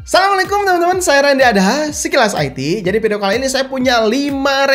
Assalamualaikum teman-teman, saya Randy Adaha, Sekilas IT. Jadi video kali ini saya punya 5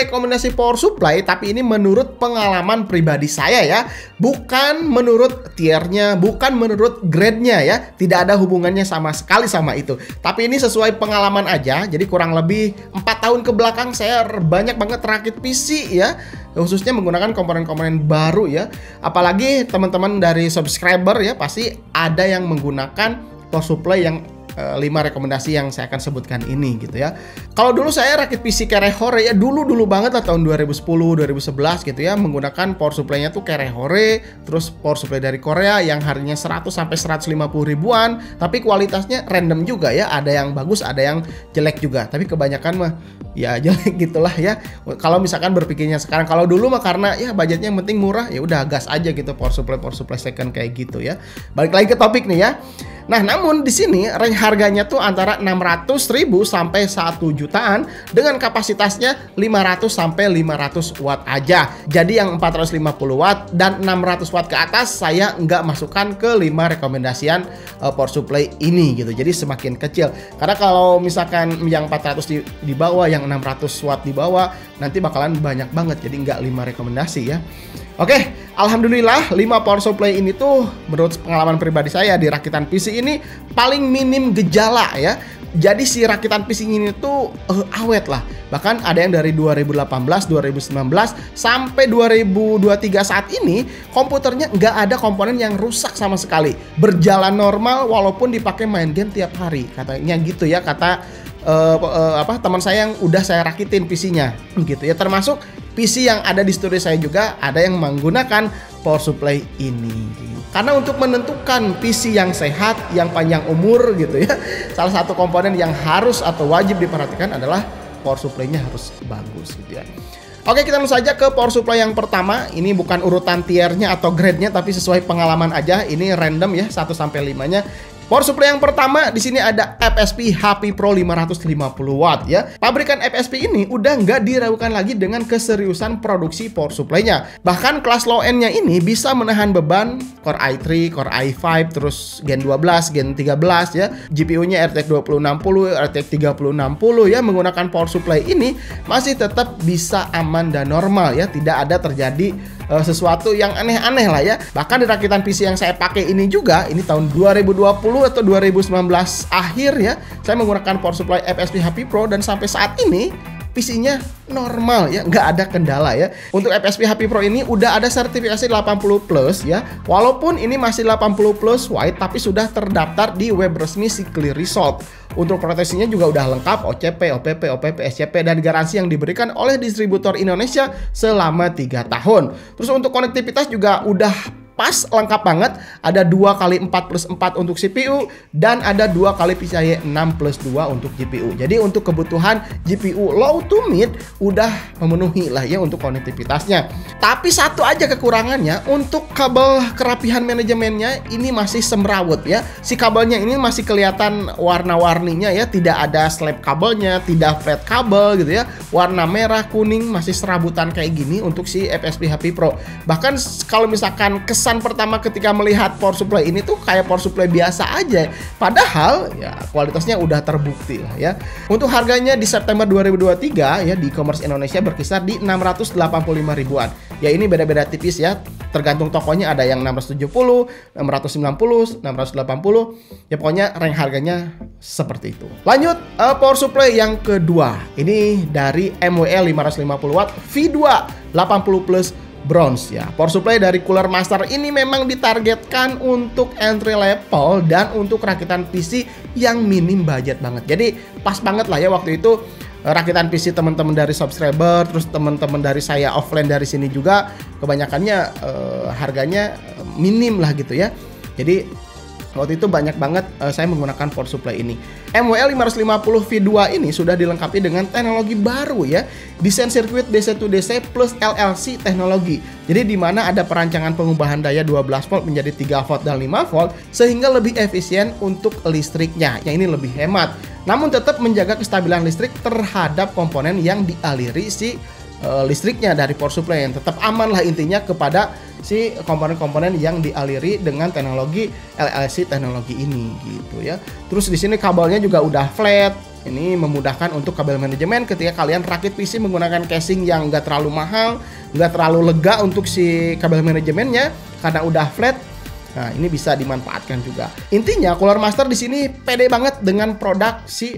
rekomendasi power supply, tapi ini menurut pengalaman pribadi saya ya. Bukan menurut tiernya, bukan menurut grade-nya ya. Tidak ada hubungannya sama sekali sama itu. Tapi ini sesuai pengalaman aja. Jadi kurang lebih 4 tahun ke belakang saya banyak banget rakit PC ya, khususnya menggunakan komponen-komponen baru ya. Apalagi teman-teman dari subscriber ya, pasti ada yang menggunakan power supply yang 5 rekomendasi yang saya akan sebutkan ini gitu ya. Kalau dulu saya rakit PC Kerehore ya, dulu banget lah, tahun 2010 2011 gitu ya, menggunakan power supply-nya tuh Kerehore, terus power supply dari Korea yang harganya 100 sampai 150 ribuan, tapi kualitasnya random juga ya, ada yang bagus, ada yang jelek juga, tapi kebanyakan mah ya jelek gitulah ya. Kalau misalkan berpikirnya sekarang, kalau dulu mah karena ya budgetnya yang penting murah, ya udah gas aja gitu power supply second kayak gitu ya. Balik lagi ke topik nih ya. Nah, namun di sini range harganya tuh antara 600.000 sampai 1 jutaan dengan kapasitasnya 500 sampai 500 watt aja. Jadi yang 450 watt dan 600 watt ke atas saya nggak masukkan ke 5 rekomendasian power supply ini gitu. Jadi semakin kecil. Karena kalau misalkan yang 400 di bawah, yang 600 watt di bawah, nanti bakalan banyak banget. Jadi nggak 5 rekomendasi ya. Oke, alhamdulillah 5 power supply ini tuh menurut pengalaman pribadi saya di rakitan PC ini paling minim gejala ya. Jadi si rakitan PC ini tuh awet lah. Bahkan ada yang dari 2018, 2019 sampai 2023 saat ini komputernya nggak ada komponen yang rusak sama sekali. Berjalan normal walaupun dipakai main game tiap hari. Katanya gitu ya, kata teman saya yang udah saya rakitin PC-nya gitu ya. Termasuk PC yang ada di studio saya juga ada yang menggunakan power supply ini. Karena untuk menentukan PC yang sehat, yang panjang umur gitu ya, salah satu komponen yang harus atau wajib diperhatikan adalah power supply-nya harus bagus gitu ya. Oke, kita langsung saja ke power supply yang pertama. Ini bukan urutan tiernya atau grade-nya, tapi sesuai pengalaman aja. Ini random ya, 1 sampai 5-nya. Power supply yang pertama di sini ada FSP HP Pro 550 watt ya. Pabrikan FSP ini udah nggak diragukan lagi dengan keseriusan produksi power supply-nya. Bahkan kelas low end-nya ini bisa menahan beban Core i3, Core i5, terus Gen 12, Gen 13 ya. GPU-nya RTX 2060, RTX 3060 ya. Menggunakan power supply ini masih tetap bisa aman dan normal ya. Tidak ada terjadi sesuatu yang aneh-aneh lah ya. Bahkan di rakitan PC yang saya pakai ini juga, ini tahun 2020 atau 2019 akhir ya, saya menggunakan power supply FSP HP Pro dan sampai saat ini PC-nya normal ya, nggak ada kendala ya. Untuk FSP HP Pro ini udah ada sertifikasi 80 plus ya. Walaupun ini masih 80 plus white, tapi sudah terdaftar di web resmi si Clear Result. Untuk proteksinya juga udah lengkap, OCP, OPP, OPP, SCP, dan garansi yang diberikan oleh distributor Indonesia selama 3 tahun. Terus untuk konektivitas juga udah pas, lengkap banget. Ada 2x4+4 untuk CPU dan ada 2x PCIe 6+2 untuk GPU. Jadi untuk kebutuhan GPU low to mid udah memenuhi lah ya untuk konektivitasnya. Tapi satu aja kekurangannya, untuk kabel kerapihan manajemennya ini masih semrawut ya. Si kabelnya ini masih kelihatan warna-warninya ya, tidak ada slab kabelnya, tidak flat kabel gitu ya. Warna merah, kuning, masih serabutan kayak gini untuk si FSP HP Pro. Bahkan kalau misalkan kesan pertama ketika melihat power supply ini tuh kayak power supply biasa aja, padahal ya kualitasnya udah terbukti lah ya. Untuk harganya di September 2023 ya, di e-commerce Indonesia berkisar di 685 ribuan. Ya ini beda-beda tipis ya, tergantung tokonya, ada yang 670, 690, 680. Ya pokoknya rank harganya seperti itu. Lanjut, power supply yang kedua. Ini dari MWL 550 watt V2 80 plus bronze ya. Power supply dari Cooler Master ini memang ditargetkan untuk entry level dan untuk rakitan PC yang minim budget banget. Jadi pas banget lah ya waktu itu rakitan PC teman-teman dari subscriber, terus teman-teman dari saya offline dari sini juga kebanyakannya harganya minim lah gitu ya. Jadi waktu itu banyak banget saya menggunakan power supply ini. MWL 550 V2 ini sudah dilengkapi dengan teknologi baru ya. Desain sirkuit DC-to-DC plus LLC teknologi. Jadi di mana ada perancangan pengubahan daya 12 volt menjadi 3 volt dan 5 volt sehingga lebih efisien untuk listriknya. Yang ini lebih hemat. Namun tetap menjaga kestabilan listrik terhadap komponen yang dialiri si listriknya dari power supply, yang tetap aman lah intinya kepada si komponen-komponen yang dialiri dengan teknologi LLC teknologi ini gitu ya. Terus di sini kabelnya juga udah flat. Ini memudahkan untuk kabel manajemen ketika kalian rakit PC menggunakan casing yang nggak terlalu mahal, nggak terlalu lega untuk si kabel manajemennya karena udah flat. Nah, ini bisa dimanfaatkan juga. Intinya Cooler Master di sini pede banget dengan produk si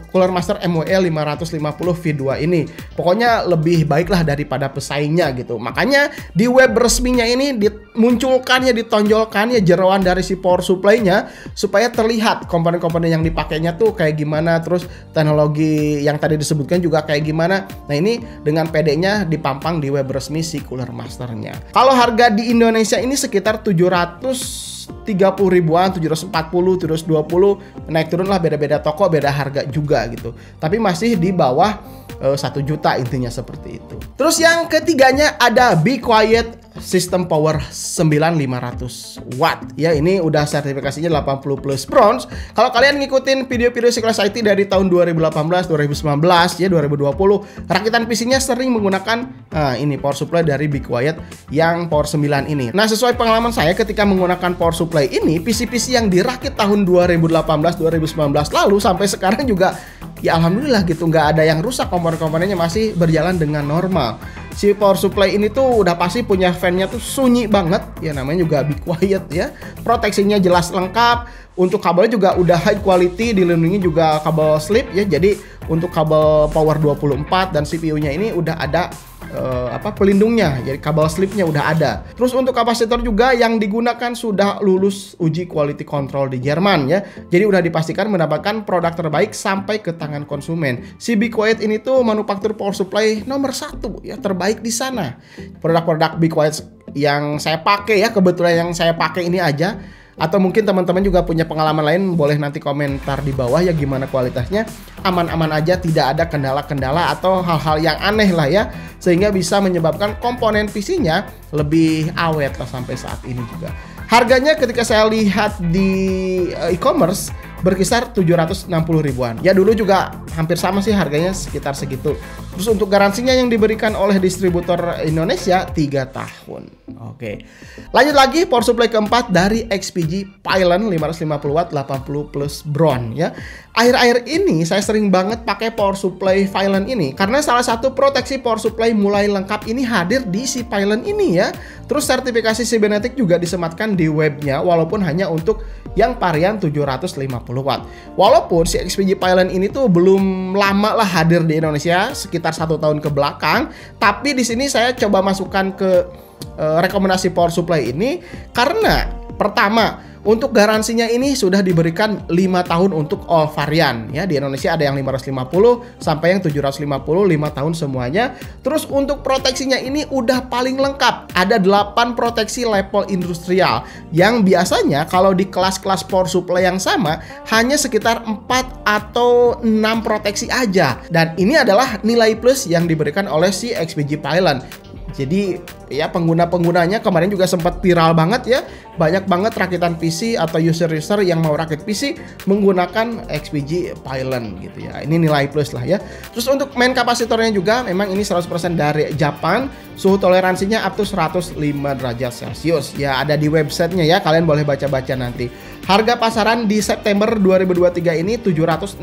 Cooler Master MWE 550 V2 ini. Pokoknya lebih baik lah daripada pesaingnya gitu. Makanya di web resminya ini dimunculkannya, ditonjolkannya jeroan dari si power supply-nya supaya terlihat komponen-komponen yang dipakainya tuh kayak gimana, terus teknologi yang tadi disebutkan juga kayak gimana. Nah, ini dengan PD-nya dipampang di web resmi si Cooler Master-nya. Kalau harga di Indonesia ini sekitar 730 ribuan, 740, 720, naik turun lah, beda-beda toko, beda harga juga gitu. Tapi masih di bawah 1 juta intinya seperti itu. Terus yang ketiganya ada Be Quiet System Power 9500 Watt. Ya, ini udah sertifikasinya 80 plus bronze. Kalau kalian ngikutin video-video sekelas IT dari tahun 2018, 2019, ya 2020, rakitan PC-nya sering menggunakan ini power supply dari Be Quiet yang power 9 ini. Nah, sesuai pengalaman saya ketika menggunakan power supply ini, PC-PC yang dirakit tahun 2018, 2019 lalu sampai sekarang juga ya alhamdulillah gitu, nggak ada yang rusak, komponen-komponennya masih berjalan dengan normal. Si power supply ini tuh udah pasti punya fan-nya tuh sunyi banget, ya namanya juga Be Quiet ya. Proteksinya jelas lengkap, untuk kabelnya juga udah high quality, dilindungi juga kabel slip ya. Jadi untuk kabel power 24 dan CPU-nya ini udah ada pelindungnya, jadi kabel slipnya udah ada. Terus untuk kapasitor juga yang digunakan sudah lulus uji quality control di Jerman ya. Jadi udah dipastikan mendapatkan produk terbaik sampai ke tangan konsumen. Si Be Quiet ini tuh manufaktur power supply nomor 1 ya, terbaik di sana. Produk-produk Be Quiet yang saya pakai ya, kebetulan yang saya pakai ini aja. Atau mungkin teman-teman juga punya pengalaman lain, boleh nanti komentar di bawah ya gimana kualitasnya. Aman-aman aja, tidak ada kendala-kendala atau hal-hal yang aneh lah ya, sehingga bisa menyebabkan komponen PC-nya lebih awet lah sampai saat ini juga. Harganya ketika saya lihat di e-commerce berkisar 760 ribuan. Ya dulu juga hampir sama sih harganya, sekitar segitu. Terus untuk garansinya yang diberikan oleh distributor Indonesia 3 tahun. Oke. Lanjut lagi power supply keempat dari XPG Pylon 550 watt 80 plus bronze ya. Akhir-akhir ini saya sering banget pakai power supply Pylon ini karena salah satu proteksi power supply mulai lengkap ini hadir di si Pylon ini ya. Terus sertifikasi Cybernetic juga disematkan di webnya walaupun hanya untuk yang varian 750 watt. Walaupun si XPG Pylon ini tuh belum lama lah hadir di Indonesia, sekitar 1 tahun ke belakang, tapi di sini saya coba masukkan ke rekomendasi power supply ini karena pertama, untuk garansinya ini sudah diberikan 5 tahun untuk all varian ya. Di Indonesia ada yang 550 sampai yang 750, 5 tahun semuanya. Terus untuk proteksinya ini udah paling lengkap. Ada 8 proteksi level industrial yang biasanya kalau di kelas-kelas power supply yang sama hanya sekitar 4 atau 6 proteksi aja. Dan ini adalah nilai plus yang diberikan oleh si XPG Pylon. Jadi ya pengguna-penggunanya kemarin juga sempat viral banget ya. Banyak banget rakitan PC atau user-user yang mau rakit PC menggunakan XPG Pylon gitu ya. Ini nilai plus lah ya. Terus untuk main kapasitornya juga memang ini 100% dari Jepang. Suhu toleransinya up to 105 derajat Celcius. Ya ada di websitenya ya, kalian boleh baca-baca nanti. Harga pasaran di September 2023 ini 769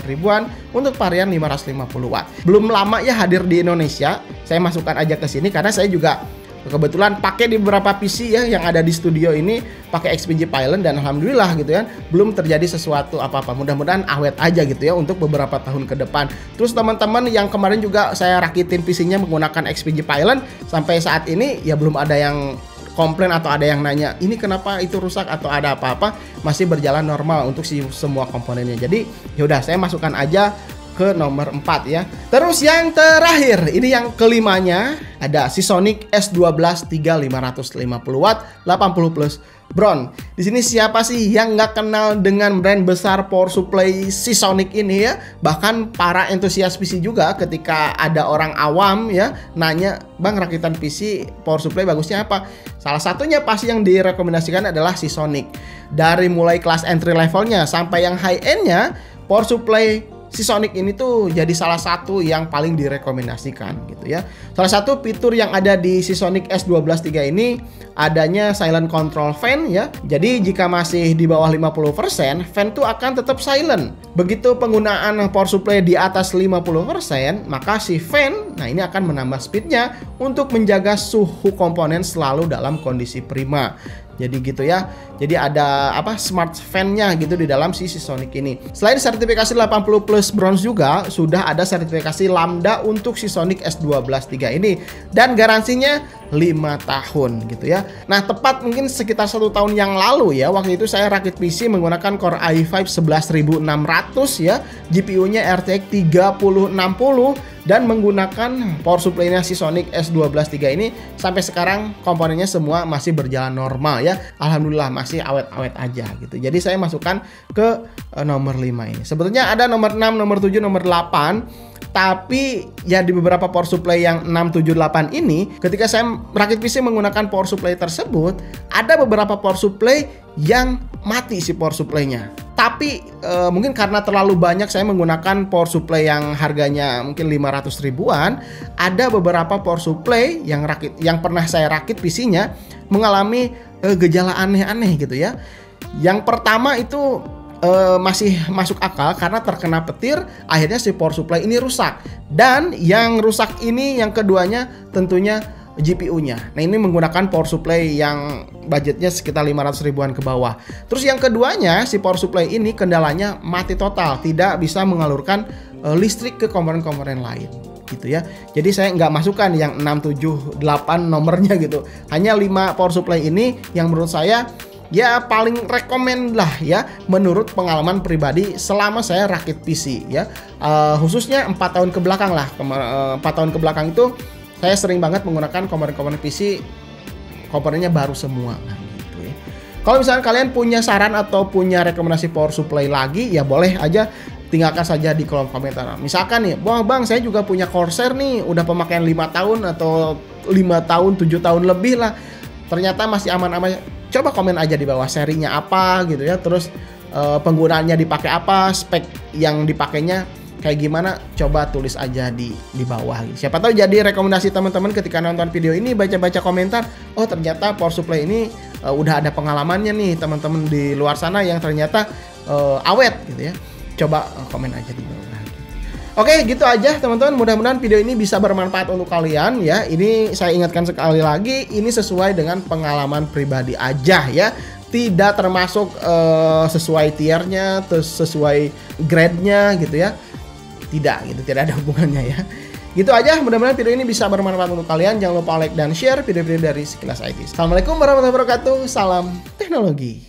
ribuan untuk varian 550 watt. Belum lama ya hadir di Indonesia. Saya masukkan aja ke sini karena saya juga kebetulan pakai di beberapa PC ya yang ada di studio ini pakai XPG Pylon dan alhamdulillah gitu ya, belum terjadi sesuatu apa-apa. Mudah-mudahan awet aja gitu ya untuk beberapa tahun ke depan. Terus teman-teman yang kemarin juga saya rakitin PC-nya menggunakan XPG Pylon, sampai saat ini ya belum ada yang komplain atau ada yang nanya ini kenapa itu rusak atau ada apa-apa, masih berjalan normal untuk semua komponennya. Jadi yaudah saya masukkan aja ke nomor 4 ya. Terus yang terakhir, ini yang kelimanya, ada Seasonic S12 3550 watt 80 plus bronze. Di sini siapa sih yang nggak kenal dengan brand besar power supply Seasonic ini ya? Bahkan para entusias PC juga ketika ada orang awam ya nanya, "Bang, rakitan PC power supply bagusnya apa?" Salah satunya pasti yang direkomendasikan adalah Seasonic. Dari mulai kelas entry levelnya sampai yang high endnya, power supply Seasonic ini tuh jadi salah satu yang paling direkomendasikan gitu ya. Salah satu fitur yang ada di Seasonic S123 ini adanya silent control fan ya. Jadi jika masih di bawah 50%, fan tuh akan tetap silent. Begitu penggunaan power supply di atas 50%, maka si fan nah ini akan menambah speednya untuk menjaga suhu komponen selalu dalam kondisi prima. Jadi gitu ya. Jadi ada smart fan-nya gitu di dalam si Seasonic ini. Selain sertifikasi 80 plus bronze juga sudah ada sertifikasi Lambda untuk Seasonic S123 ini dan garansinya 5 tahun gitu ya. Nah, tepat mungkin sekitar 1 tahun yang lalu ya, waktu itu saya rakit PC menggunakan Core i5 11600 ya, GPU-nya RTX 3060 dan menggunakan power supply-nya Seasonic S123 ini sampai sekarang komponennya semua masih berjalan normal ya. Alhamdulillah masih awet-awet aja gitu. Jadi saya masukkan ke nomor 5 ini. Sebetulnya ada nomor 6, nomor 7, nomor 8. Tapi ya di beberapa power supply yang 678 ini, ketika saya merakit PC menggunakan power supply tersebut, ada beberapa power supply yang mati si power supply-nya. Tapi mungkin karena terlalu banyak saya menggunakan power supply yang harganya mungkin 500 ribuan, ada beberapa power supply yang pernah saya rakit PC-nya mengalami gejala aneh-aneh gitu ya. Yang pertama itu masih masuk akal karena terkena petir, akhirnya si power supply ini rusak. Dan yang rusak ini yang keduanya tentunya GPU-nya. Nah, ini menggunakan power supply yang budgetnya sekitar 500 ribuan ke bawah. Terus yang keduanya, si power supply ini kendalanya mati total, tidak bisa mengalurkan listrik ke komponen-komponen lain gitu ya. Jadi saya nggak masukkan yang 6, 7, 8 nomornya gitu. Hanya 5 power supply ini yang menurut saya ya paling rekomend lah ya menurut pengalaman pribadi selama saya rakit PC ya. Khususnya 4 tahun ke belakang lah. 4 tahun ke belakang itu saya sering banget menggunakan komponen-komponen PC komponennya baru semua gitu ya. Kalau misalnya kalian punya saran atau punya rekomendasi power supply lagi, ya boleh aja tinggalkan saja di kolom komentar. Misalkan nih, bang saya juga punya Corsair nih, udah pemakaian 5 tahun atau 5 tahun, 7 tahun lebih lah, ternyata masih aman-aman. Coba komen aja di bawah serinya apa gitu ya, terus penggunaannya dipakai apa, spek yang dipakainya kayak gimana, coba tulis aja di bawah. Siapa tahu jadi rekomendasi teman-teman ketika nonton video ini, baca-baca komentar, oh ternyata power supply ini udah ada pengalamannya nih teman-teman di luar sana yang ternyata awet gitu ya. Coba komen aja di bawah. Oke, gitu aja teman-teman. Mudah-mudahan video ini bisa bermanfaat untuk kalian ya. Ini saya ingatkan sekali lagi, ini sesuai dengan pengalaman pribadi aja ya. Tidak termasuk sesuai tiernya, sesuai grade-nya gitu ya. Tidak gitu, tidak ada hubungannya ya. Gitu aja, mudah-mudahan video ini bisa bermanfaat untuk kalian. Jangan lupa like dan share video-video dari Sekilas IT. Assalamualaikum warahmatullahi wabarakatuh. Salam teknologi.